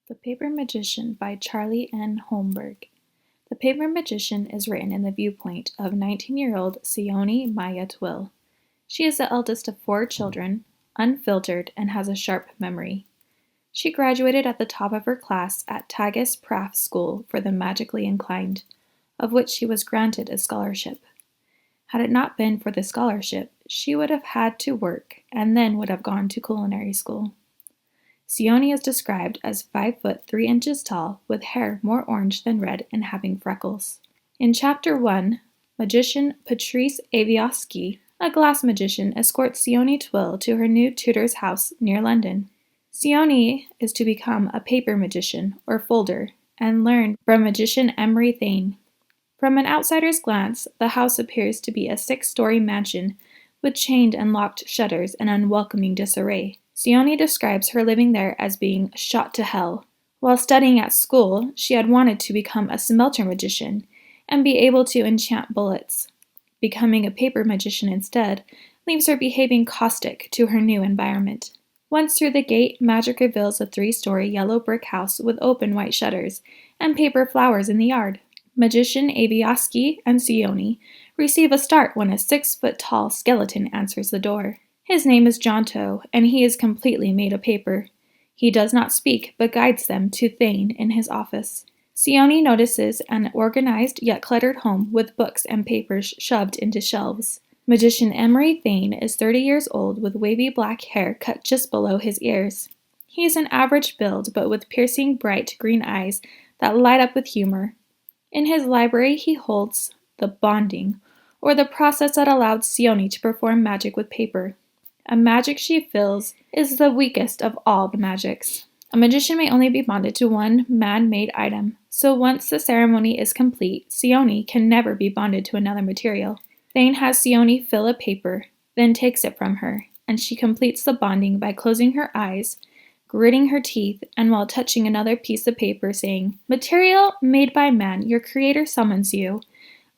The Paper Magician by Charlie N. Holmberg. The Paper Magician is written in the viewpoint of 19-year-old Sione Maya Twill. She is the eldest of 4 children, unfiltered, and has a sharp memory. She graduated at the top of her class at Tagus Praff School for the Magically Inclined, of which she was granted a scholarship. Had it not been for the scholarship, she would have had to work and then would have gone to culinary school. Sione is described as 5 foot 3 inches tall, with hair more orange than red and having freckles. In Chapter 1, magician Patrice Avioski, a glass magician, escorts Sione Twill to her new tutor's house near London. Sione is to become a paper magician, or folder, and learn from magician Emery Thane. From an outsider's glance, the house appears to be a 6-story mansion with chained and locked shutters and unwelcoming disarray. Sione describes her living there as being shot to hell. While studying at school, she had wanted to become a smelter magician and be able to enchant bullets. Becoming a paper magician instead leaves her behaving caustic to her new environment. Once through the gate, magic reveals a 3-story yellow brick house with open white shutters and paper flowers in the yard. Magician Avioski and Sione receive a start when a 6-foot-tall skeleton answers the door. His name is Jonto, and he is completely made of paper. He does not speak, but guides them to Thane in his office. Sione notices an organized yet cluttered home with books and papers shoved into shelves. Magician Emery Thane is 30 years old with wavy black hair cut just below his ears. He is an average build, but with piercing bright green eyes that light up with humor. In his library he holds the bonding, or the process that allowed Sione to perform magic with paper. A magic she feels is the weakest of all the magics. A magician may only be bonded to one man-made item, so once the ceremony is complete, Sione can never be bonded to another material. Thane has Sione fill a paper, then takes it from her, and she completes the bonding by closing her eyes, gritting her teeth, and while touching another piece of paper saying, "Material made by man, your creator summons you.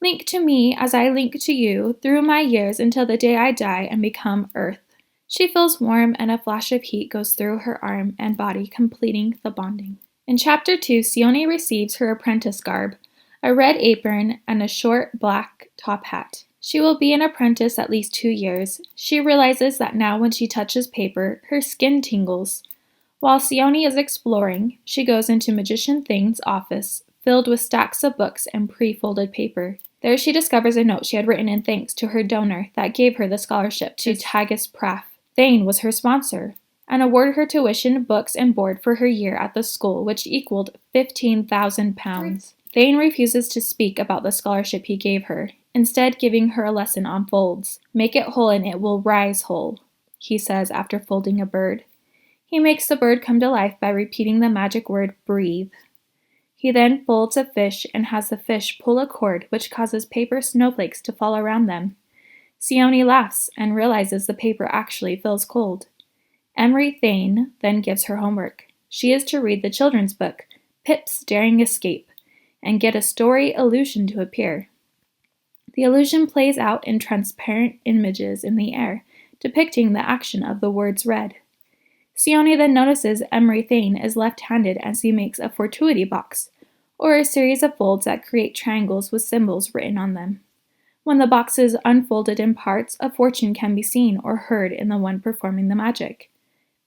Link to me as I link to you through my years until the day I die and become earth." She feels warm and a flash of heat goes through her arm and body, completing the bonding. In Chapter 2, Sione receives her apprentice garb, a red apron and a short black top hat. She will be an apprentice at least 2 years. She realizes that now when she touches paper, her skin tingles. While Sione is exploring, she goes into Magician Thane's office, filled with stacks of books and pre-folded paper. There she discovers a note she had written in thanks to her donor that gave her the scholarship to Tagus Praff. Thane was her sponsor, and awarded her tuition, books, and board for her year at the school, which equaled £15,000. Thane refuses to speak about the scholarship he gave her, instead giving her a lesson on folds. "Make it whole and it will rise whole," he says after folding a bird. He makes the bird come to life by repeating the magic word, breathe. He then folds a fish and has the fish pull a cord which causes paper snowflakes to fall around them. Sione laughs and realizes the paper actually feels cold. Emery Thane then gives her homework. She is to read the children's book, Pip's Daring Escape, and get a story illusion to appear. The illusion plays out in transparent images in the air, depicting the action of the words read. Sione then notices Emery Thane is left-handed as he makes a fortuity box, or a series of folds that create triangles with symbols written on them. When the box is unfolded in parts, a fortune can be seen or heard in the one performing the magic.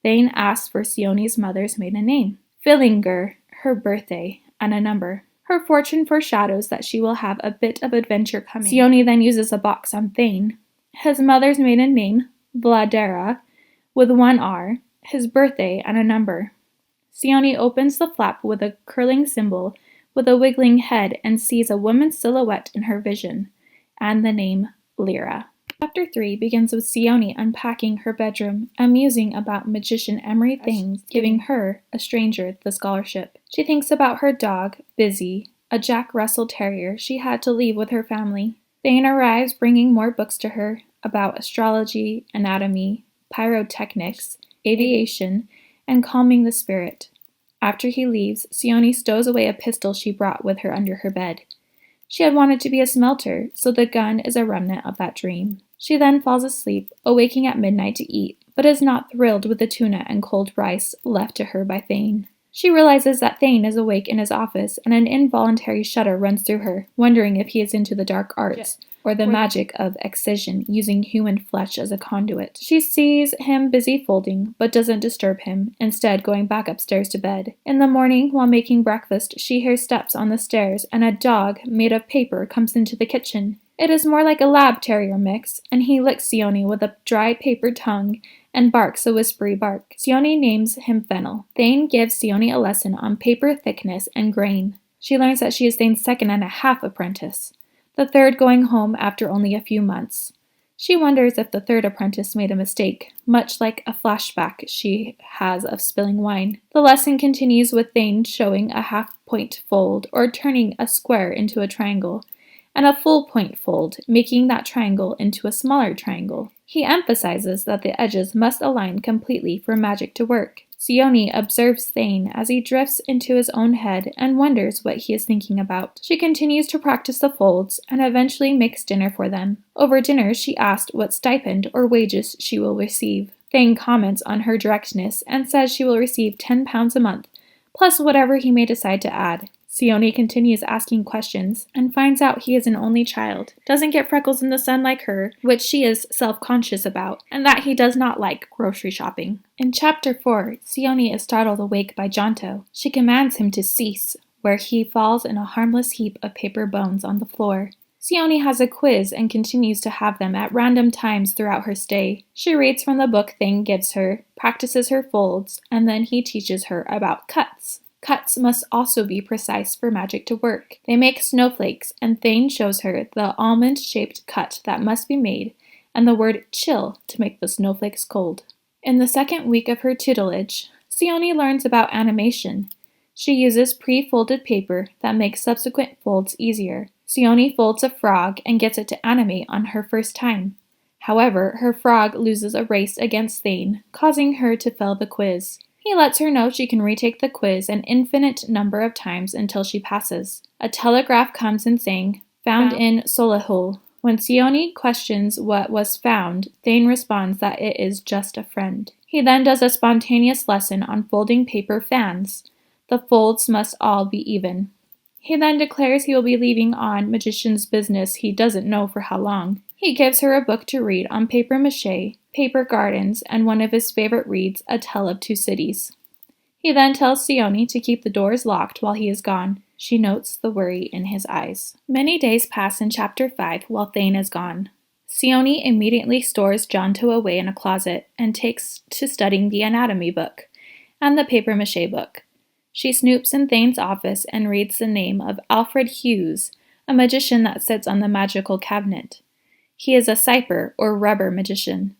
Thane asks for Sione's mother's maiden name, Fillinger, her birthday, and a number. Her fortune foreshadows that she will have a bit of adventure coming. Sione then uses a box on Thane. His mother's maiden name, Vladera, with 1 R, his birthday, and a number. Sione opens the flap with a curling symbol with a wiggling head and sees a woman's silhouette in her vision, and the name Lyra. Chapter 3 begins with Sione unpacking her bedroom and musing about magician Emery Thane giving her, a stranger, the scholarship. She thinks about her dog, Busy, a Jack Russell Terrier she had to leave with her family. Thane arrives bringing more books to her about astrology, anatomy, pyrotechnics, aviation, and calming the spirit. After he leaves, Sione stows away a pistol she brought with her under her bed. She had wanted to be a smelter, so the gun is a remnant of that dream. She then falls asleep, awaking at midnight to eat, but is not thrilled with the tuna and cold rice left to her by Thane. She realizes that Thane is awake in his office, and an involuntary shudder runs through her, wondering if he is into the dark arts, or the magic of excision, using human flesh as a conduit. She sees him busy folding, but doesn't disturb him, instead going back upstairs to bed. In the morning, while making breakfast, she hears steps on the stairs, and a dog, made of paper, comes into the kitchen. It is more like a lab terrier mix, and he licks Sione with a dry paper tongue and barks a whispery bark. Sione names him Fennel. Thane gives Sione a lesson on paper thickness and grain. She learns that she is Thane's second and a half apprentice, the third going home after only a few months. She wonders if the third apprentice made a mistake, much like a flashback she has of spilling wine. The lesson continues with Thane showing a half-point fold, or turning a square into a triangle, and a full-point fold, making that triangle into a smaller triangle. He emphasizes that the edges must align completely for magic to work. Sione observes Thane as he drifts into his own head and wonders what he is thinking about. She continues to practice the folds and eventually makes dinner for them. Over dinner, she asked what stipend or wages she will receive. Thane comments on her directness and says she will receive 10 pounds a month, plus whatever he may decide to add. Sione continues asking questions and finds out he is an only child, doesn't get freckles in the sun like her, which she is self-conscious about, and that he does not like grocery shopping. In Chapter 4, Sione is startled awake by Jonto. She commands him to cease, where he falls in a harmless heap of paper bones on the floor. Sione has a quiz and continues to have them at random times throughout her stay. She reads from the book Thane gives her, practices her folds, and then he teaches her about cuts. Cuts must also be precise for magic to work. They make snowflakes, and Thane shows her the almond-shaped cut that must be made, and the word chill to make the snowflakes cold. In the second week of her tutelage, Sione learns about animation. She uses pre-folded paper that makes subsequent folds easier. Sione folds a frog and gets it to animate on her first time. However, her frog loses a race against Thane, causing her to fail the quiz. He lets her know she can retake the quiz an infinite number of times until she passes. A telegraph comes in saying, "Found in Solihull." When Sione questions what was found, Thane responds that it is just a friend. He then does a spontaneous lesson on folding paper fans. The folds must all be even. He then declares he will be leaving on magician's business he doesn't know for how long. He gives her a book to read on papier-mâché, paper gardens, and one of his favorite reads, A Tale of Two Cities. He then tells Sione to keep the doors locked while he is gone. She notes the worry in his eyes. Many days pass in Chapter 5 while Thane is gone. Sione immediately stores Jonto away in a closet and takes to studying the anatomy book and the papier-mâché book. She snoops in Thane's office and reads the name of Alfred Hughes, a magician that sits on the magical cabinet. He is a cyper, or rubber magician.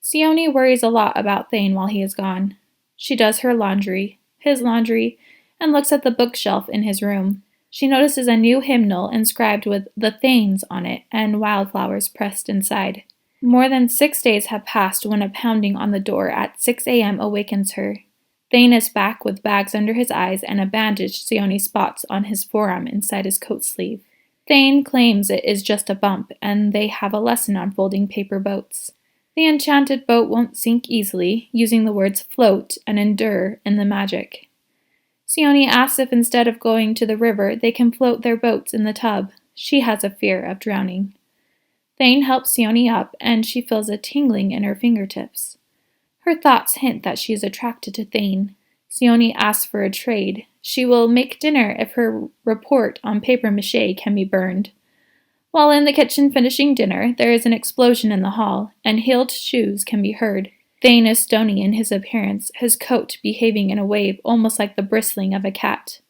Sione worries a lot about Thane while he is gone. She does her laundry, his laundry, and looks at the bookshelf in his room. She notices a new hymnal inscribed with the Thanes on it and wildflowers pressed inside. More than 6 days have passed when a pounding on the door at 6 a.m. awakens her. Thane is back with bags under his eyes and a bandage Sione spots on his forearm inside his coat sleeve. Thane claims it is just a bump, and they have a lesson on folding paper boats. The enchanted boat won't sink easily, using the words float and endure in the magic. Sione asks if instead of going to the river, they can float their boats in the tub. She has a fear of drowning. Thane helps Sione up, and she feels a tingling in her fingertips. Her thoughts hint that she is attracted to Thane. Sione asks for a trade. She will make dinner if her report on papier-mâché can be burned. While in the kitchen finishing dinner, there is an explosion in the hall, and heeled shoes can be heard. Thane is stony in his appearance, his coat behaving in a way almost like the bristling of a cat.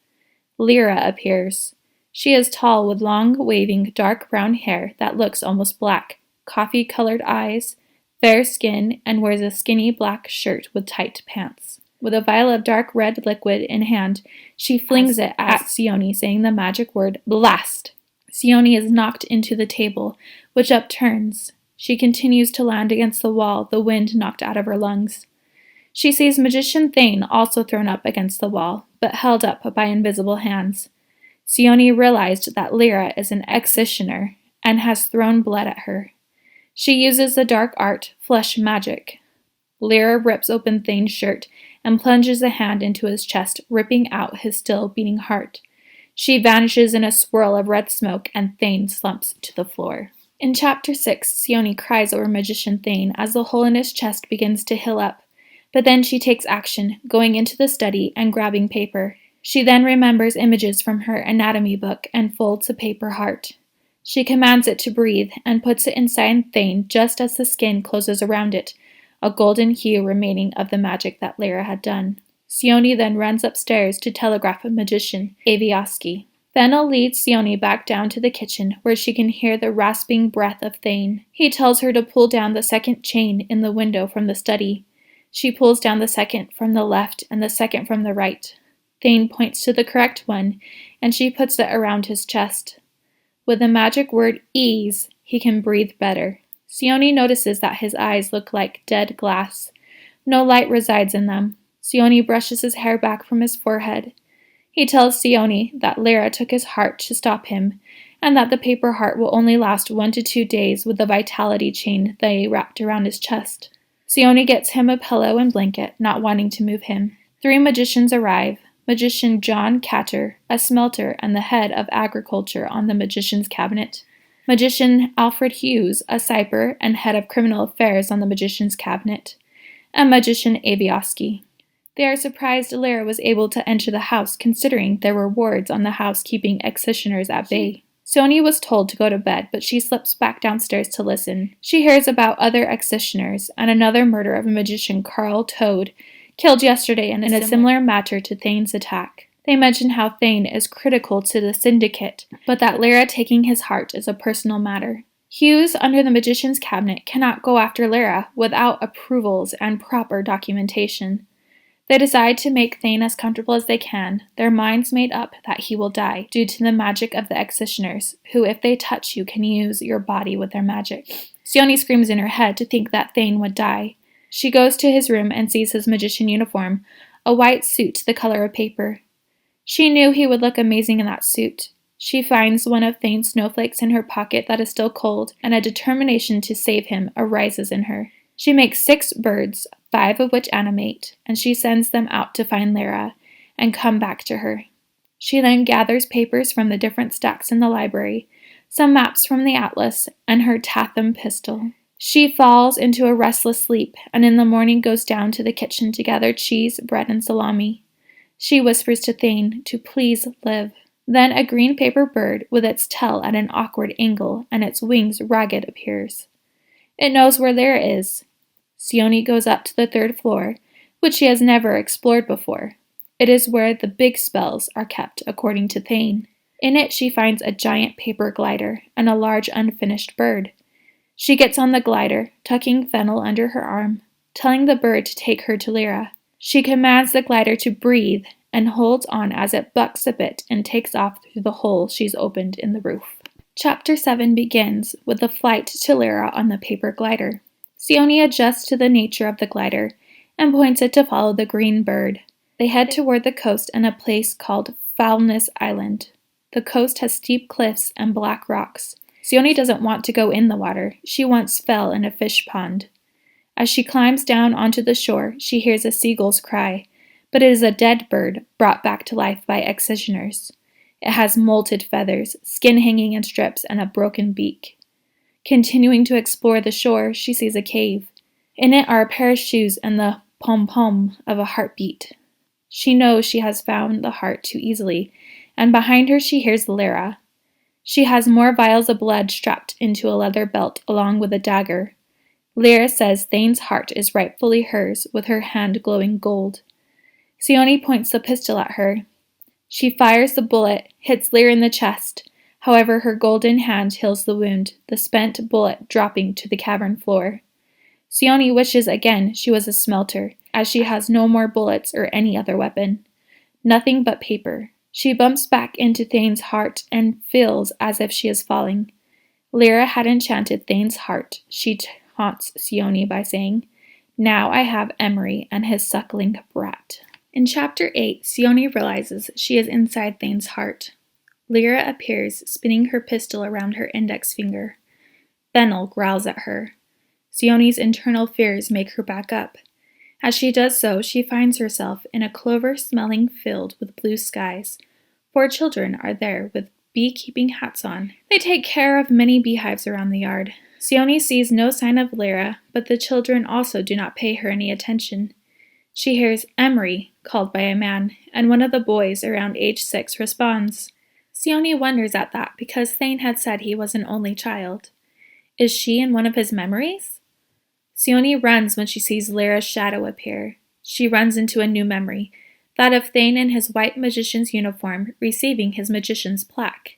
Lyra appears. She is tall with long, waving, dark brown hair that looks almost black, coffee-colored eyes, fair skin, and wears a skinny black shirt with tight pants. With a vial of dark red liquid in hand, she flings it at Sione, saying the magic word, blast! Sione is knocked into the table, which upturns. She continues to land against the wall, the wind knocked out of her lungs. She sees Magician Thane also thrown up against the wall, but held up by invisible hands. Sione realized that Lyra is an executioner and has thrown blood at her. She uses the dark art, flesh magic. Lyra rips open Thane's shirt and plunges a hand into his chest, ripping out his still beating heart. She vanishes in a swirl of red smoke, and Thane slumps to the floor. In Chapter 6, Sione cries over Magician Thane as the hole in his chest begins to heal up, but then she takes action, going into the study and grabbing paper. She then remembers images from her anatomy book and folds a paper heart. She commands it to breathe and puts it inside Thane just as the skin closes around it, a golden hue remaining of the magic that Lyra had done. Sione then runs upstairs to telegraph a magician, Avioski. Fennel leads Sione back down to the kitchen, where she can hear the rasping breath of Thane. He tells her to pull down the second chain in the window from the study. She pulls down the second from the left and the second from the right. Thane points to the correct one, and she puts it around his chest. With the magic word ease, he can breathe better. Sione notices that his eyes look like dead glass. No light resides in them. Sione brushes his hair back from his forehead. He tells Sione that Lyra took his heart to stop him, and that the paper heart will only last 1 to 2 days with the vitality chain they wrapped around his chest. Sione gets him a pillow and blanket, not wanting to move him. 3 magicians arrive. Magician John Catter, a smelter and the head of agriculture on the magician's cabinet. Magician Alfred Hughes, a cyper and head of criminal affairs on the magician's cabinet. And Magician Avioski. They are surprised Lyra was able to enter the house, considering there were wards on the house keeping executioners at bay. Sione was told to go to bed, but she slips back downstairs to listen. She hears about other executioners and another murder of a magician, Carl Toad, killed yesterday in a similar matter to Thane's attack. They mention how Thane is critical to the syndicate, but that Lyra taking his heart is a personal matter. Hughes, under the magician's cabinet, cannot go after Lyra without approvals and proper documentation. They decide to make Thane as comfortable as they can, their minds made up that he will die, due to the magic of the executioners, who, if they touch you, can use your body with their magic. Sione screams in her head to think that Thane would die. She goes to his room and sees his magician uniform, a white suit the color of paper. She knew he would look amazing in that suit. She finds one of Thane's snowflakes in her pocket that is still cold, and a determination to save him arises in her. She makes 6 birds, 5 of which animate, and she sends them out to find Lyra and come back to her. She then gathers papers from the different stacks in the library, some maps from the atlas, and her Tatham pistol. She falls into a restless sleep, and in the morning goes down to the kitchen to gather cheese, bread, and salami. She whispers to Thane to please live. Then a green paper bird with its tail at an awkward angle and its wings ragged appears. It knows where Lyra is. Sione goes up to the 3rd floor, which she has never explored before. It is where the big spells are kept, according to Thane. In it she finds a giant paper glider and a large unfinished bird. She gets on the glider, tucking Fennel under her arm, telling the bird to take her to Lyra. She commands the glider to breathe and holds on as it bucks a bit and takes off through the hole she's opened in the roof. Chapter 7 begins with the flight to Lyra on the paper glider. Sione adjusts to the nature of the glider and points it to follow the green bird. They head toward the coast and a place called Foulness Island. The coast has steep cliffs and black rocks. Sione doesn't want to go in the water. She once fell in a fish pond. As she climbs down onto the shore, she hears a seagull's cry, but it is a dead bird brought back to life by executioners. It has molted feathers, skin hanging in strips, and a broken beak. Continuing to explore the shore, she sees a cave. In it are a pair of shoes and the pom-pom of a heartbeat. She knows she has found the heart too easily, and behind her she hears Lyra. She has more vials of blood strapped into a leather belt along with a dagger. Lyra says Thane's heart is rightfully hers, with her hand glowing gold. Sione points the pistol at her. She fires the bullet, hits Lyra in the chest. However, her golden hand heals the wound, the spent bullet dropping to the cavern floor. Sione wishes again she was a smelter, as she has no more bullets or any other weapon. Nothing but paper. She bumps back into Thane's heart and feels as if she is falling. Lyra had enchanted Thane's heart. She taunts Sione by saying, "Now I have Emery and his suckling brat." In Chapter 8, Sione realizes she is inside Thane's heart. Lyra appears, spinning her pistol around her index finger. Fennel growls at her. Sione's internal fears make her back up. As she does so, she finds herself in a clover-smelling field with blue skies. 4 children are there with beekeeping hats on. They take care of many beehives around the yard. Sione sees no sign of Lyra, but the children also do not pay her any attention. She hears Emery called by a man, and one of the boys around age 6 responds. Sione wonders at that because Thane had said he was an only child. Is she in one of his memories? Sione runs when she sees Lyra's shadow appear. She runs into a new memory, that of Thane in his white magician's uniform receiving his magician's plaque.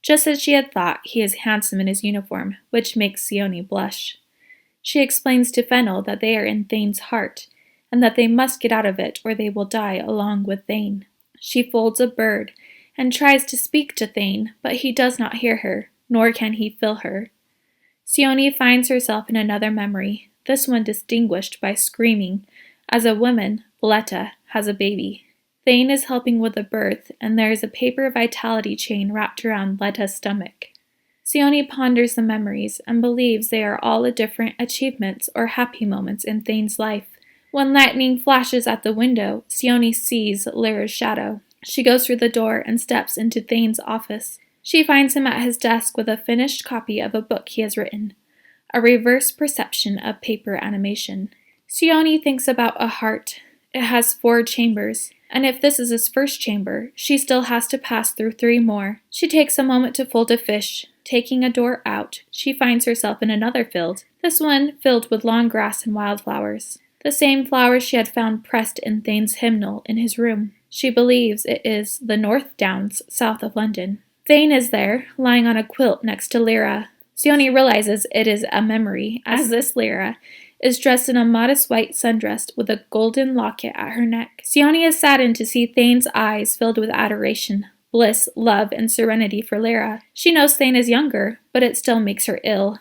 Just as she had thought, he is handsome in his uniform, which makes Sione blush. She explains to Fennel that they are in Thane's heart, and that they must get out of it or they will die along with Thane. She folds a bird and tries to speak to Thane, but he does not hear her, nor can he feel her. Sione finds herself in another memory, this one distinguished by screaming, as a woman, Letta, has a baby. Thane is helping with the birth, and there is a paper vitality chain wrapped around Letta's stomach. Sione ponders the memories and believes they are all the different achievements or happy moments in Thane's life. When lightning flashes at the window, Sione sees Lyra's shadow. She goes through the door and steps into Thane's office. She finds him at his desk with a finished copy of a book he has written, A Reverse Perception of Paper Animation. Sione thinks about a heart. It has 4 chambers, and if this is his first chamber, she still has to pass through 3 more. She takes a moment to fold a fish. Taking a door out, she finds herself in another field, this one filled with long grass and wildflowers. The same flowers she had found pressed in Thane's hymnal in his room. She believes it is the North Downs, south of London. Thane is there, lying on a quilt next to Lyra. Sione realizes it is a memory, as this Lyra is dressed in a modest white sundress with a golden locket at her neck. Sione is saddened to see Thane's eyes filled with adoration, bliss, love, and serenity for Lyra. She knows Thane is younger, but it still makes her ill.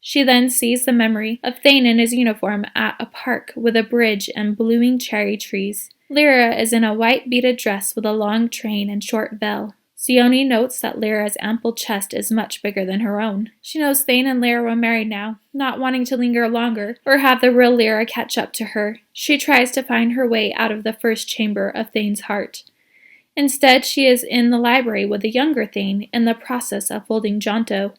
She then sees the memory of Thane in his uniform at a park with a bridge and blooming cherry trees. Lyra is in a white beaded dress with a long train and short veil. Sione notes that Lyra's ample chest is much bigger than her own. She knows Thane and Lyra were married now, not wanting to linger longer or have the real Lyra catch up to her. She tries to find her way out of the first chamber of Thane's heart. Instead, she is in the library with the younger Thane in the process of folding Jonto.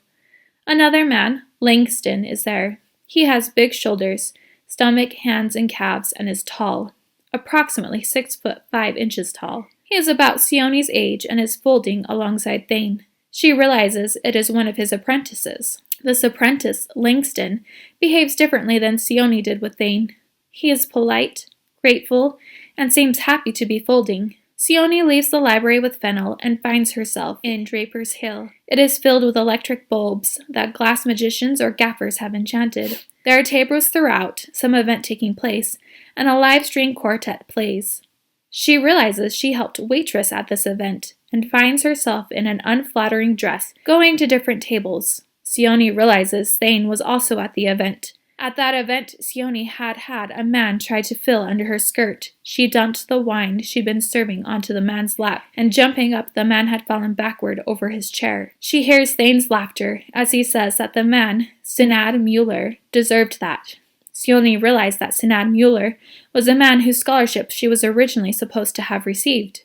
Another man, Langston, is there. He has big shoulders, stomach, hands, and calves, and is tall, approximately 6'5" tall. He is about Sione's age and is folding alongside Thane. She realizes it is one of his apprentices. This apprentice, Langston, behaves differently than Sione did with Thane. He is polite, grateful, and seems happy to be folding. Sione leaves the library with Fennel and finds herself in Draper's Hill. It is filled with electric bulbs that glass magicians or gaffers have enchanted. There are tables throughout, some event taking place, and a live string quartet plays. She realizes she helped waitress at this event and finds herself in an unflattering dress, going to different tables. Sione realizes Thane was also at the event. At that event, Sione had a man try to fill under her skirt. She dumped the wine she'd been serving onto the man's lap, and jumping up, the man had fallen backward over his chair. She hears Thane's laughter as he says that the man, Sinnad Mueller, deserved that. Sione realized that Sinnad Mueller was a man whose scholarship she was originally supposed to have received.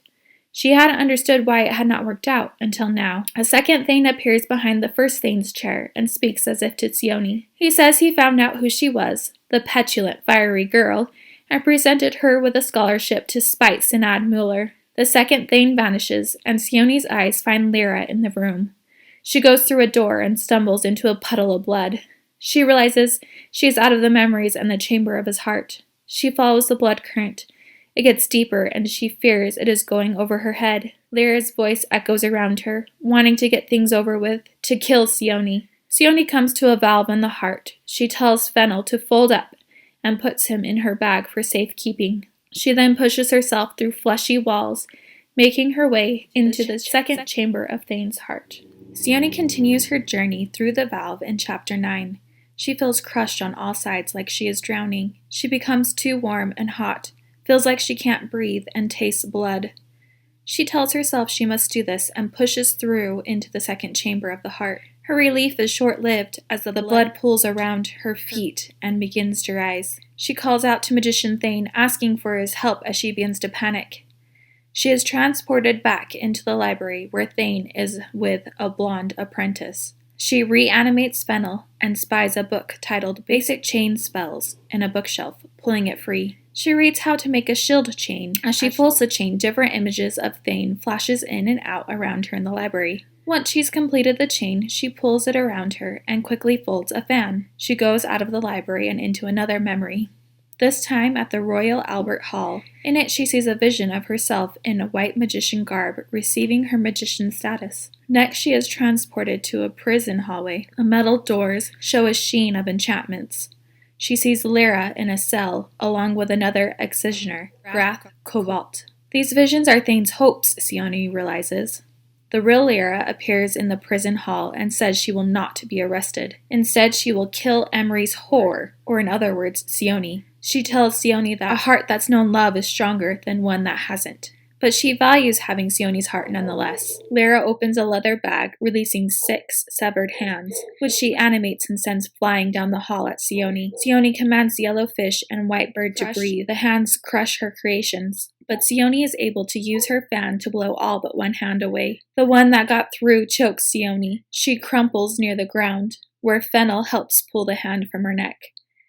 She hadn't understood why it had not worked out until now. A second Thane appears behind the first Thane's chair and speaks as if to Sione. He says he found out who she was, the petulant, fiery girl, and presented her with a scholarship to spite Sinnad Mueller. The second Thane vanishes, and Sione's eyes find Lyra in the room. She goes through a door and stumbles into a puddle of blood. She realizes she is out of the memories and the chamber of his heart. She follows the blood current. It gets deeper, and she fears it is going over her head. Lyra's voice echoes around her, wanting to get things over with, to kill Sione. Sione comes to a valve in the heart. She tells Fennel to fold up and puts him in her bag for safekeeping. She then pushes herself through fleshy walls, making her way into the second chamber of Thane's heart. Sione continues her journey through the valve in Chapter 9. She feels crushed on all sides like she is drowning. She becomes too warm and hot, feels like she can't breathe, and tastes blood. She tells herself she must do this and pushes through into the second chamber of the heart. Her relief is short-lived as the blood pools around her feet and begins to rise. She calls out to Magician Thane, asking for his help as she begins to panic. She is transported back into the library where Thane is with a blonde apprentice. She reanimates Fennel and spies a book titled Basic Chain Spells in a bookshelf, pulling it free. She reads how to make a shield chain. As she pulls the chain, different images of Thane flashes in and out around her in the library. Once she's completed the chain, she pulls it around her and quickly folds a fan. She goes out of the library and into another memory. This time at the Royal Albert Hall. In it, she sees a vision of herself in a white magician garb, receiving her magician status. Next, she is transported to a prison hallway. The metal doors show a sheen of enchantments. She sees Lyra in a cell, along with another executioner, Grath Cobalt. These visions are Thane's hopes, Sione realizes. The real Lyra appears in the prison hall and says she will not be arrested. Instead, she will kill Emery's whore, or in other words, Sione. She tells Sione that a heart that's known love is stronger than one that hasn't. But she values having Sione's heart nonetheless. Lyra opens a leather bag, releasing 6 severed hands, which she animates and sends flying down the hall at Sione. Sione commands the yellow fish and white bird to breathe. The hands crush her creations. But Sione is able to use her fan to blow all but one hand away. The one that got through chokes Sione. She crumples near the ground, where Fennel helps pull the hand from her neck.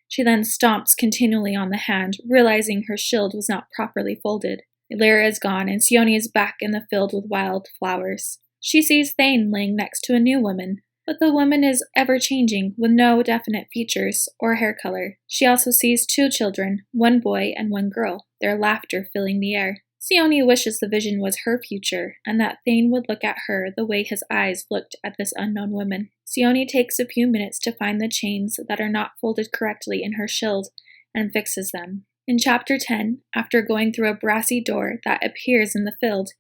She then stomps continually on the hand, realizing her shield was not properly folded. Lyra is gone, and Sione is back in the field with wild flowers. She sees Thane laying next to a new woman, but the woman is ever-changing, with no definite features or hair color. She also sees 2 children, 1 boy and 1 girl, their laughter filling the air. Sione wishes the vision was her future, and that Thane would look at her the way his eyes looked at this unknown woman. Sione takes a few minutes to find the chains that are not folded correctly in her shield, and fixes them. In Chapter 10, after going through a brassy door that appears in the field,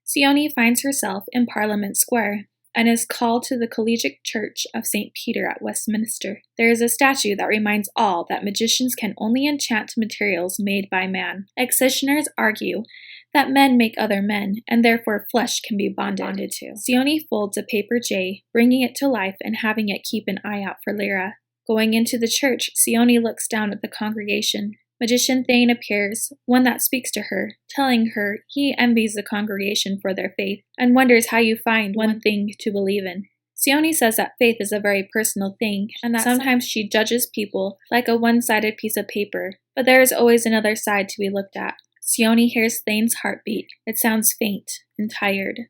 Sione finds herself in Parliament Square, and is called to the Collegiate Church of St. Peter at Westminster. There is a statue that reminds all that magicians can only enchant materials made by man. Executioners argue that men make other men, and therefore flesh can be bonded to. Sione folds a paper J, bringing it to life and having it keep an eye out for Lyra. Going into the church, Sione looks down at the congregation. Magician Thane appears, one that speaks to her, telling her he envies the congregation for their faith, and wonders how you find one thing to believe in. Sione says that faith is a very personal thing, and that sometimes she judges people like a one-sided piece of paper, but there is always another side to be looked at. Sione hears Thane's heartbeat. It sounds faint and tired.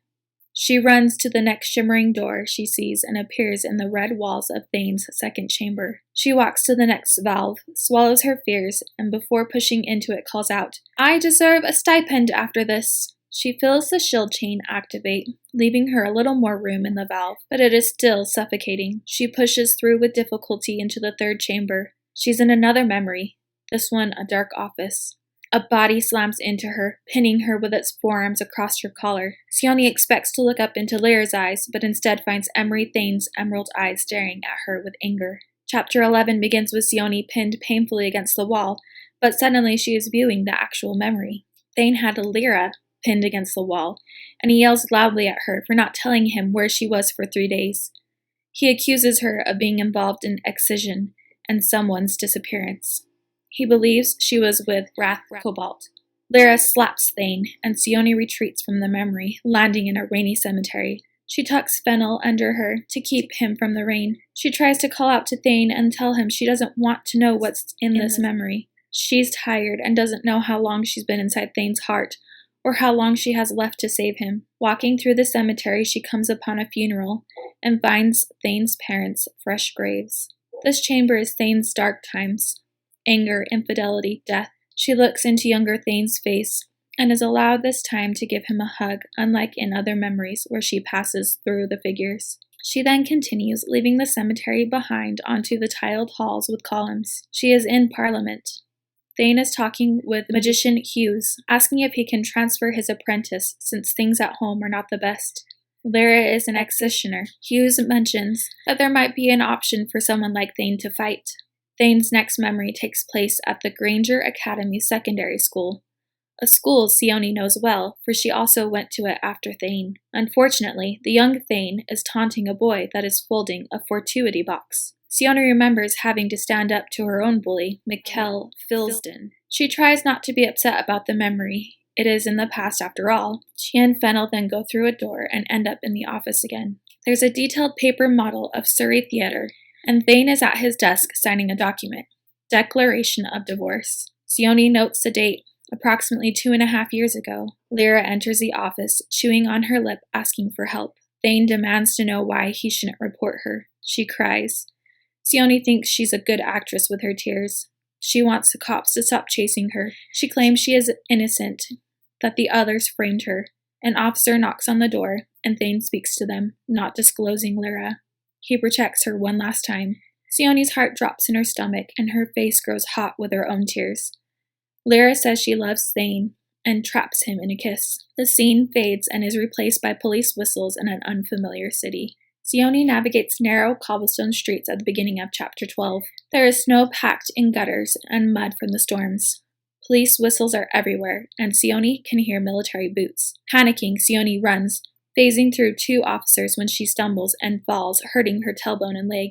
She runs to the next shimmering door she sees and appears in the red walls of Thane's second chamber. She walks to the next valve, swallows her fears, and before pushing into it calls out, "I deserve a stipend after this." She feels the shield chain activate, leaving her a little more room in the valve, but it is still suffocating. She pushes through with difficulty into the third chamber. She's in another memory, this one a dark office. A body slams into her, pinning her with its forearms across her collar. Sione expects to look up into Lyra's eyes, but instead finds Emery Thane's emerald eyes staring at her with anger. Chapter 11 begins with Sione pinned painfully against the wall, but suddenly she is viewing the actual memory. Thane had Lyra pinned against the wall, and he yells loudly at her for not telling him where she was for 3 days. He accuses her of being involved in excision and someone's disappearance. He believes she was with Grath Cobalt. Lyra slaps Thane, and Sione retreats from the memory, landing in a rainy cemetery. She tucks Fennel under her to keep him from the rain. She tries to call out to Thane and tell him she doesn't want to know what's in this memory. She's tired and doesn't know how long she's been inside Thane's heart, or how long she has left to save him. Walking through the cemetery, she comes upon a funeral and finds Thane's parents' fresh graves. This chamber is Thane's dark times. Anger, infidelity, death. She looks into younger Thane's face and is allowed this time to give him a hug, unlike in other memories where she passes through the figures. She then continues, leaving the cemetery behind onto the tiled halls with columns. She is in Parliament. Thane is talking with magician Hughes, asking if he can transfer his apprentice since things at home are not the best. Lyra is an executioner. Hughes mentions that there might be an option for someone like Thane to fight. Thane's next memory takes place at the Granger Academy Secondary School. a school Sione knows well, for she also went to it after Thane. Unfortunately, the young Thane is taunting a boy that is folding a fortuity box. Sione remembers having to stand up to her own bully, Mikkel Filsden. She tries not to be upset about the memory. It is in the past after all. She and Fennel then go through a door and end up in the office again. There's a detailed paper model of Surrey Theatre, and Thane is at his desk signing a document. Declaration of Divorce. Sione notes the date. Approximately 2.5 years ago, Lyra enters the office, chewing on her lip, asking for help. Thane demands to know why he shouldn't report her. She cries. Sione thinks she's a good actress with her tears. She wants the cops to stop chasing her. She claims she is innocent, that the others framed her. An officer knocks on the door, and Thane speaks to them, not disclosing Lyra. He protects her one last time. Sione's heart drops in her stomach, and her face grows hot with her own tears. Lyra says she loves Thane and traps him in a kiss. The scene fades and is replaced by police whistles in an unfamiliar city. Sione navigates narrow cobblestone streets at the beginning of Chapter 12. There is snow packed in gutters and mud from the storms. Police whistles are everywhere, and Sione can hear military boots. Panicking, Sione runs, phasing through 2 officers when she stumbles and falls, hurting her tailbone and leg.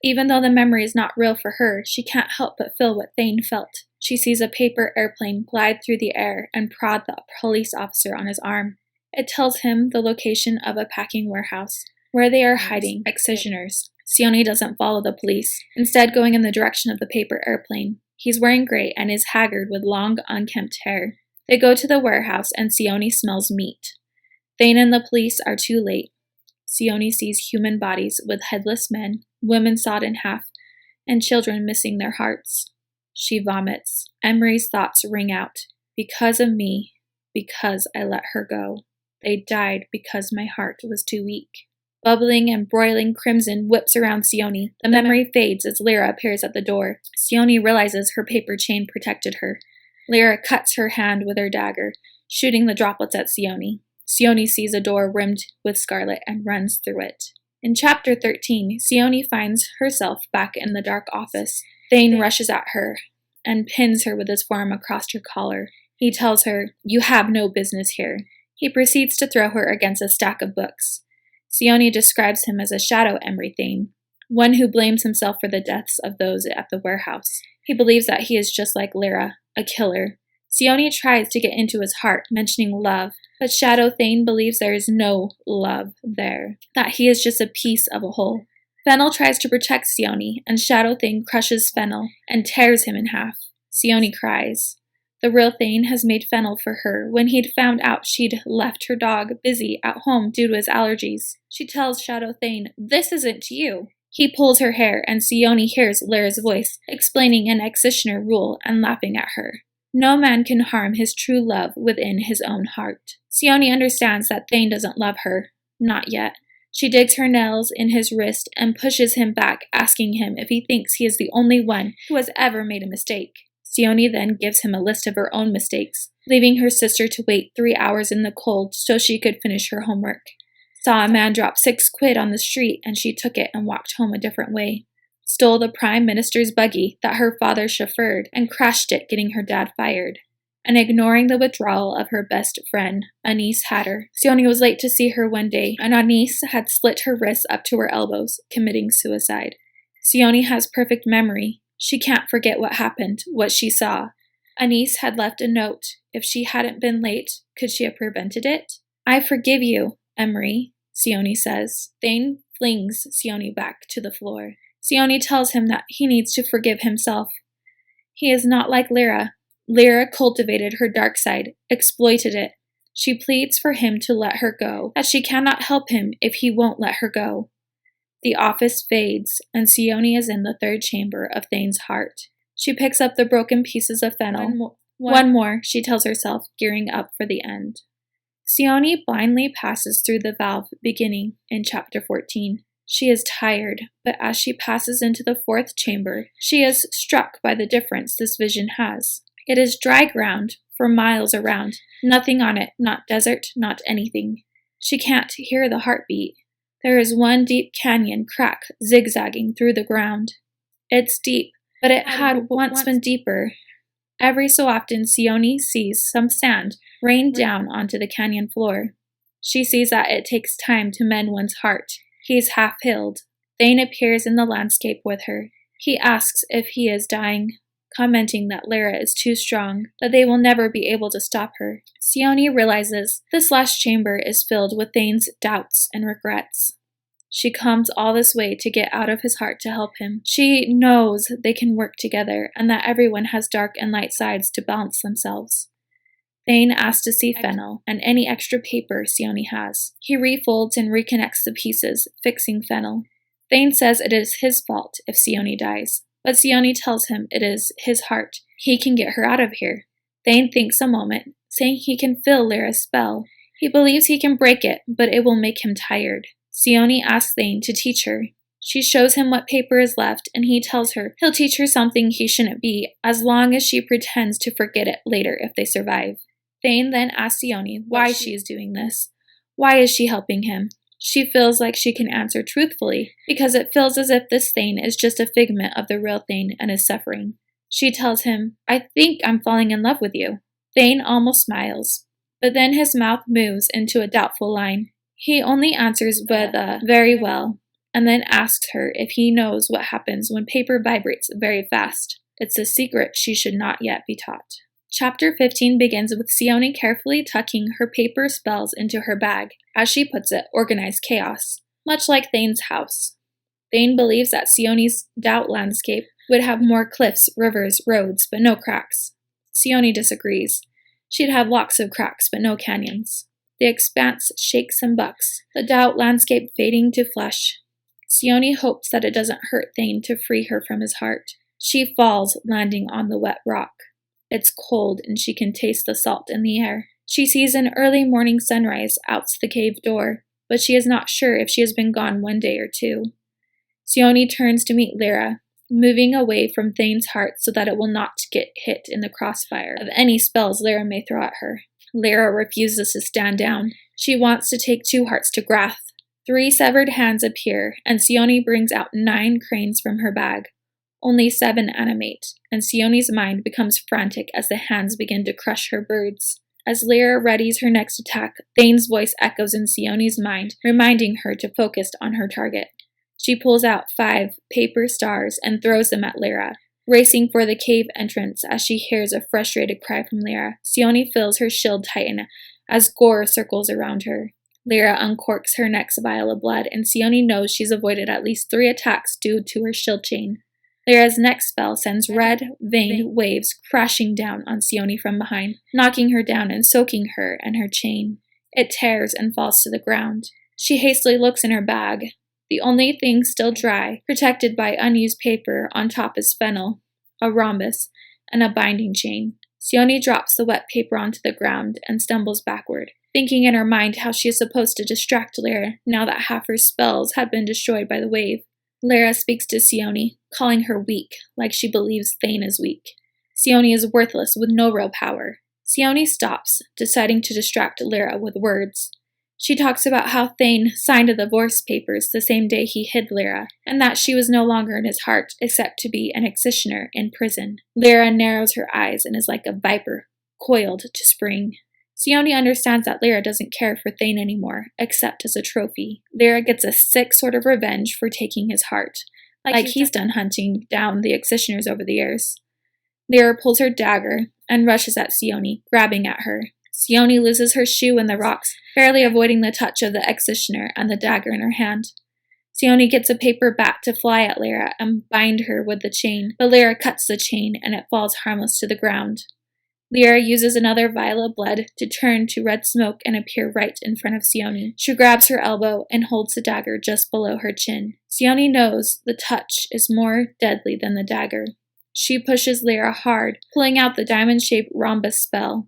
Even though the memory is not real for her, she can't help but feel what Thane felt. She sees a paper airplane glide through the air and prod the police officer on his arm. It tells him the location of a packing warehouse, where they are hiding excisioners. Sione doesn't follow the police, instead going in the direction of the paper airplane. He's wearing gray and is haggard with long, unkempt hair. They go to the warehouse and Sione smells meat. Thane and the police are too late. Sione sees human bodies with headless men, women sawed in half, and children missing their hearts. She vomits. Emery's thoughts ring out. Because of me, because I let her go. They died because my heart was too weak. Bubbling and broiling crimson whips around Sione. The memory fades as Lyra appears at the door. Sione realizes her paper chain protected her. Lyra cuts her hand with her dagger, shooting the droplets at Sione. Sione sees a door rimmed with scarlet and runs through it. In Chapter 13, Sione finds herself back in the dark office. Thane rushes at her and pins her with his forearm across her collar. He tells her, "You have no business here." He proceeds to throw her against a stack of books. Sione describes him as a shadow Emery Thane, one who blames himself for the deaths of those at the warehouse. He believes that he is just like Lyra, a killer. Sione tries to get into his heart, mentioning love, but Shadow Thane believes there is no love there, that he is just a piece of a whole. Fennel tries to protect Sione, and Shadow Thane crushes Fennel and tears him in half. Sione cries. The real Thane has made Fennel for her when he'd found out she'd left her dog busy at home due to his allergies. She tells Shadow Thane, "This isn't you." He pulls her hair, and Sione hears Lyra's voice, explaining an executioner rule and laughing at her. No man can harm his true love within his own heart. Sione understands that Thane doesn't love her. Not yet. She digs her nails in his wrist and pushes him back, asking him if he thinks he is the only one who has ever made a mistake. Sione then gives him a list of her own mistakes, leaving her sister to wait 3 hours in the cold so she could finish her homework. Saw a man drop 6 quid on the street and she took it and walked home a different way. Stole the Prime Minister's buggy that her father chauffeured and crashed it, getting her dad fired. And ignoring the withdrawal of her best friend, Anise Hatter. Sione was late to see her one day, and Anise had slit her wrists up to her elbows, committing suicide. Sione has perfect memory. She can't forget what happened, what she saw. Anise had left a note. If she hadn't been late, could she have prevented it? "I forgive you, Emery," Sione says. Thane flings Sione back to the floor. Sione tells him that he needs to forgive himself. He is not like Lyra. Lyra cultivated her dark side, exploited it. She pleads for him to let her go, that she cannot help him if he won't let her go. The office fades, and Sione is in the 3rd chamber of Thane's heart. She picks up the broken pieces of Fennel. One more, she tells herself, gearing up for the end. Sione blindly passes through the valve beginning in Chapter 14. She is tired, but as she passes into the 4th chamber, she is struck by the difference this vision has. It is dry ground for miles around, nothing on it, not desert, not anything. She can't hear the heartbeat. There is one deep canyon crack zigzagging through the ground. It's deep, but it had once been deeper. Every so often, Sione sees some sand rain down onto the canyon floor. She sees that it takes time to mend one's heart. He is half healed. Thane appears in the landscape with her. He asks if he is dying, commenting that Lyra is too strong, that they will never be able to stop her. Sione realizes this last chamber is filled with Thane's doubts and regrets. She comes all this way to get out of his heart to help him. She knows they can work together and that everyone has dark and light sides to balance themselves. Thane asks to see Fennel and any extra paper Sione has. He refolds and reconnects the pieces, fixing Fennel. Thane says it is his fault if Sione dies, but Sione tells him it is his heart. He can get her out of here. Thane thinks a moment, saying he can feel Lyra's spell. He believes he can break it, but it will make him tired. Sione asks Thane to teach her. She shows him what paper is left, and he tells her he'll teach her something he shouldn't be, as long as she pretends to forget it later if they survive. Thane then asks Sione why she is doing this. Why is she helping him? She feels like she can answer truthfully, because it feels as if this Thane is just a figment of the real Thane and is suffering. She tells him, I think I'm falling in love with you. Thane almost smiles, but then his mouth moves into a doubtful line. He only answers with a very well, and then asks her if he knows what happens when paper vibrates very fast. It's a secret she should not yet be taught. Chapter 15 begins with Sione carefully tucking her paper spells into her bag, as she puts it, organized chaos, much like Thane's house. Thane believes that Sione's doubt landscape would have more cliffs, rivers, roads, but no cracks. Sione disagrees. She'd have lots of cracks, but no canyons. The expanse shakes and bucks, the doubt landscape fading to flesh. Sione hopes that it doesn't hurt Thane to free her from his heart. She falls, landing on the wet rock. It's cold, and she can taste the salt in the air. She sees an early morning sunrise out the cave door, but she is not sure if she has been gone 1 day or 2. Sione turns to meet Lyra, moving away from Thane's heart so that it will not get hit in the crossfire of any spells Lyra may throw at her. Lyra refuses to stand down. She wants to take 2 hearts to Grath. 3 severed hands appear, and Sione brings out 9 cranes from her bag. Only 7 animate, and Sione's mind becomes frantic as the hands begin to crush her birds. As Lyra readies her next attack, Thane's voice echoes in Sione's mind, reminding her to focus on her target. She pulls out 5 paper stars and throws them at Lyra, racing for the cave entrance as she hears a frustrated cry from Lyra. Sione feels her shield tighten as gore circles around her. Lyra uncorks her next vial of blood, and Sione knows she's avoided at least 3 attacks due to her shield chain. Lyra's next spell sends red, veined waves crashing down on Sione from behind, knocking her down and soaking her and her chain. It tears and falls to the ground. She hastily looks in her bag. The only thing still dry, protected by unused paper on top is Fennel, a rhombus, and a binding chain. Sione drops the wet paper onto the ground and stumbles backward, thinking in her mind how she is supposed to distract Lyra now that half her spells had been destroyed by the wave. Lyra speaks to Sione, calling her weak, like she believes Thane is weak. Sione is worthless with no real power. Sione stops, deciding to distract Lyra with words. She talks about how Thane signed the divorce papers the same day he hid Lyra, and that she was no longer in his heart except to be an executioner in prison. Lyra narrows her eyes and is like a viper, coiled to spring. Sione understands that Lyra doesn't care for Thane anymore, except as a trophy. Lyra gets a sick sort of revenge for taking his heart, like he's done hunting down the executioners over the years. Lyra pulls her dagger and rushes at Sione, grabbing at her. Sione loses her shoe in the rocks, barely avoiding the touch of the executioner and the dagger in her hand. Sione gets a paper bat to fly at Lyra and bind her with the chain, but Lyra cuts the chain and it falls harmless to the ground. Lyra uses another vial of blood to turn to red smoke and appear right in front of Sione. She grabs her elbow and holds the dagger just below her chin. Sione knows the touch is more deadly than the dagger. She pushes Lyra hard, pulling out the diamond-shaped rhombus spell.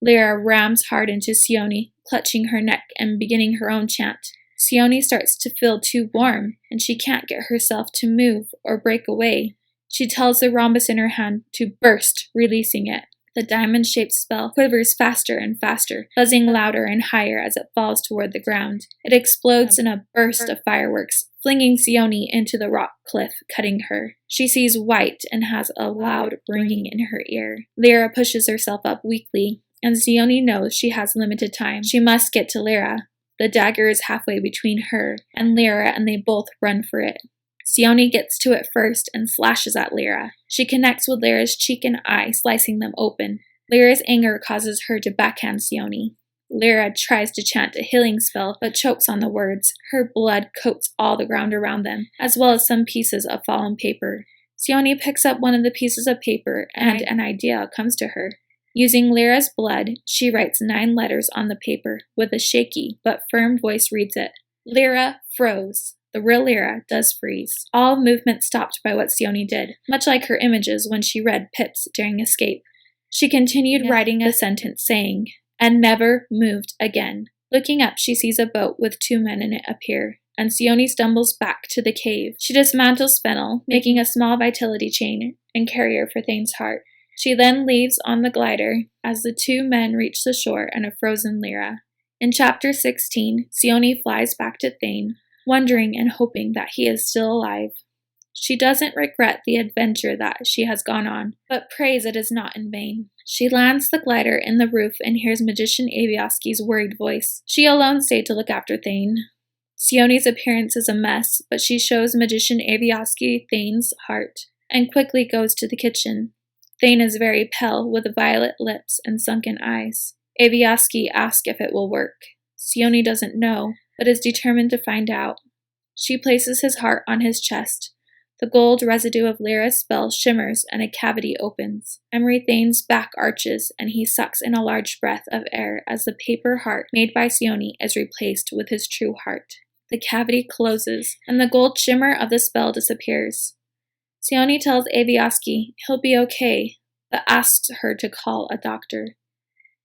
Lyra rams hard into Sione, clutching her neck and beginning her own chant. Sione starts to feel too warm, and she can't get herself to move or break away. She tells the rhombus in her hand to burst, releasing it. The diamond-shaped spell quivers faster and faster, buzzing louder and higher as it falls toward the ground. It explodes in a burst of fireworks, flinging Sione into the rock cliff, cutting her. She sees white and has a loud ringing in her ear. Lyra pushes herself up weakly, and Sione knows she has limited time. She must get to Lyra. The dagger is halfway between her and Lyra, and they both run for it. Sione gets to it first and slashes at Lyra. She connects with Lyra's cheek and eye, slicing them open. Lyra's anger causes her to backhand Sione. Lyra tries to chant a healing spell, but chokes on the words. Her blood coats all the ground around them, as well as some pieces of fallen paper. Sione picks up one of the pieces of paper, and an idea comes to her. Using Lyra's blood, she writes 9 letters on the paper. With a shaky but firm voice reads it. Lyra froze. The real Lyra does freeze. All movement stopped by what Sione did, much like her images when she read Pip's daring escape. She continued writing a sentence saying, and never moved again. Looking up, she sees a boat with 2 men in it appear, and Sione stumbles back to the cave. She dismantles Fennel, making a small vitality chain and carrier for Thane's heart. She then leaves on the glider as the 2 men reach the shore and a frozen Lyra. In Chapter 16, Sione flies back to Thane, wondering and hoping that he is still alive. She doesn't regret the adventure that she has gone on, but prays it is not in vain. She lands the glider in the roof and hears Magician Avioski's worried voice. She alone stayed to look after Thane. Sione's appearance is a mess, but she shows Magician Avioski Thane's heart, and quickly goes to the kitchen. Thane is very pale, with violet lips and sunken eyes. Avioski asks if it will work. Sione doesn't know, but is determined to find out. She places his heart on his chest. The gold residue of Lyra's spell shimmers and a cavity opens. Emery Thane's back arches and he sucks in a large breath of air as the paper heart made by Sione is replaced with his true heart. The cavity closes and the gold shimmer of the spell disappears. Sione tells Avioski he'll be okay, but asks her to call a doctor.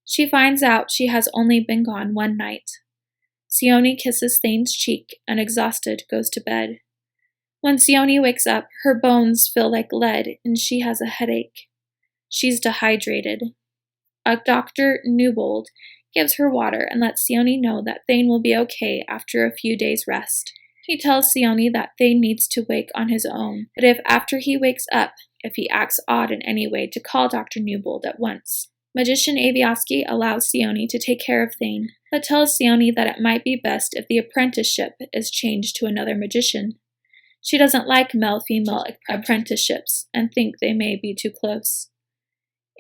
She finds out she has only been gone 1 night. Sione kisses Thane's cheek and, exhausted, goes to bed. When Sione wakes up, her bones feel like lead and she has a headache. She's dehydrated. Dr. Newbold gives her water and lets Sione know that Thane will be okay after a few days' rest. He tells Sione that Thane needs to wake on his own, but if after he wakes up, if he acts odd in any way, to call Dr. Newbold at once. Magician Avioski allows Sione to take care of Thane, but tells Sione that it might be best if the apprenticeship is changed to another magician. She doesn't like male-female apprenticeships and think they may be too close.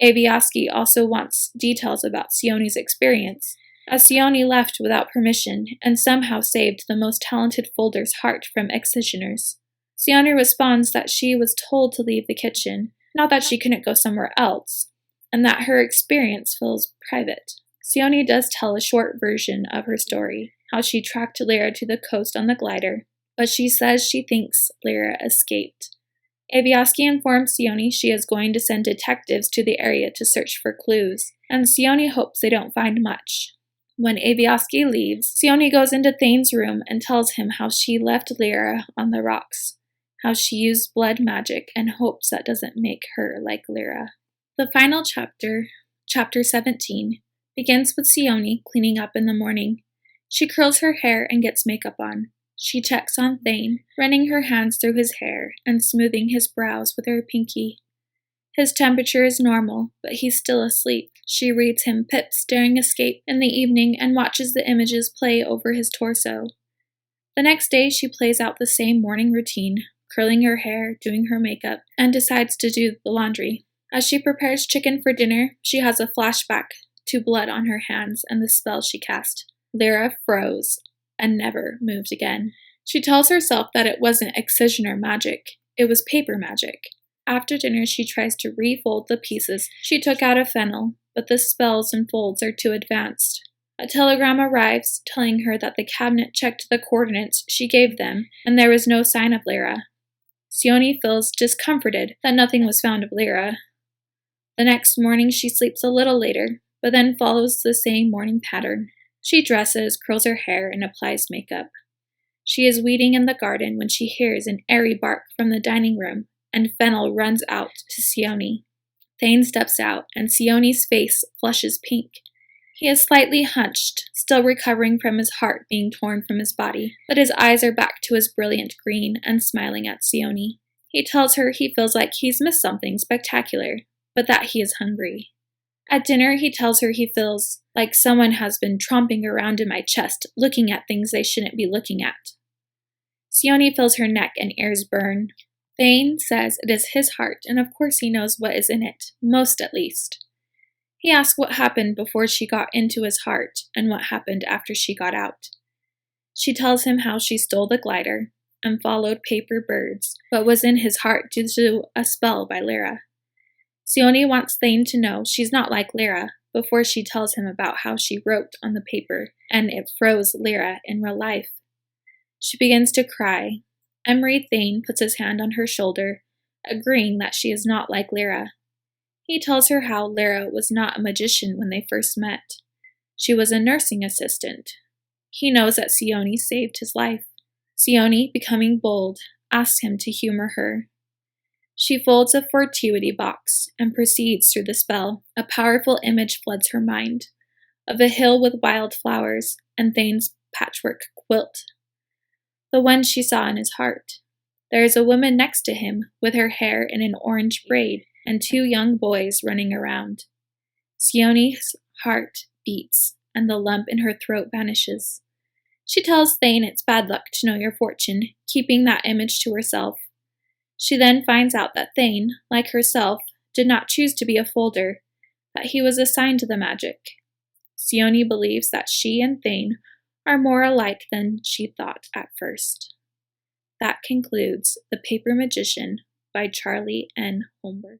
Avioski also wants details about Sione's experience, as Sione left without permission and somehow saved the most talented folder's heart from excisioners. Sione responds that she was told to leave the kitchen, not that she couldn't go somewhere else, and that her experience feels private. Sione does tell a short version of her story, how she tracked Lyra to the coast on the glider, but she says she thinks Lyra escaped. Avioski informs Sione she is going to send detectives to the area to search for clues, and Sione hopes they don't find much. When Avioski leaves, Sione goes into Thane's room and tells him how she left Lyra on the rocks, how she used blood magic and hopes that doesn't make her like Lyra. The final chapter, Chapter 17, begins with Sione cleaning up in the morning. She curls her hair and gets makeup on. She checks on Thane, running her hands through his hair and smoothing his brows with her pinky. His temperature is normal, but he's still asleep. She reads him Pip's Daring Escape in the evening and watches the images play over his torso. The next day she plays out the same morning routine, curling her hair, doing her makeup, and decides to do the laundry. As she prepares chicken for dinner, she has a flashback to blood on her hands and the spell she cast. Lyra froze and never moved again. She tells herself that it wasn't excisioner magic, it was paper magic. After dinner, she tries to refold the pieces she took out of Fennel, but the spells and folds are too advanced. A telegram arrives, telling her that the cabinet checked the coordinates she gave them, and there was no sign of Lyra. Sione feels discomforted that nothing was found of Lyra. The next morning, she sleeps a little later, but then follows the same morning pattern. She dresses, curls her hair, and applies makeup. She is weeding in the garden when she hears an airy bark from the dining room, and Fennel runs out to Sione. Thane steps out, and Sione's face flushes pink. He is slightly hunched, still recovering from his heart being torn from his body, but his eyes are back to his brilliant green and smiling at Sione. He tells her he feels like he's missed something spectacular, but that he is hungry. At dinner, he tells her he feels like someone has been tromping around in my chest, looking at things they shouldn't be looking at. Sione feels her neck and ears burn. Thane says it is his heart, and of course he knows what is in it, most at least. He asks what happened before she got into his heart, and what happened after she got out. She tells him how she stole the glider and followed paper birds, but was in his heart due to a spell by Lyra. Sione wants Thane to know she's not like Lyra before she tells him about how she wrote on the paper and it froze Lyra in real life. She begins to cry. Emery Thane puts his hand on her shoulder, agreeing that she is not like Lyra. He tells her how Lyra was not a magician when they first met. She was a nursing assistant. He knows that Sione saved his life. Sione, becoming bold, asks him to humor her. She folds a fortuity box and proceeds through the spell. A powerful image floods her mind, of a hill with wild flowers and Thane's patchwork quilt, the one she saw in his heart. There is a woman next to him with her hair in an orange braid and two young boys running around. Sione's heart beats and the lump in her throat vanishes. She tells Thane it's bad luck to know your fortune, keeping that image to herself. She then finds out that Thane, like herself, did not choose to be a folder, that he was assigned to the magic. Sione believes that she and Thane are more alike than she thought at first. That concludes The Paper Magician by Charlie N. Holmberg.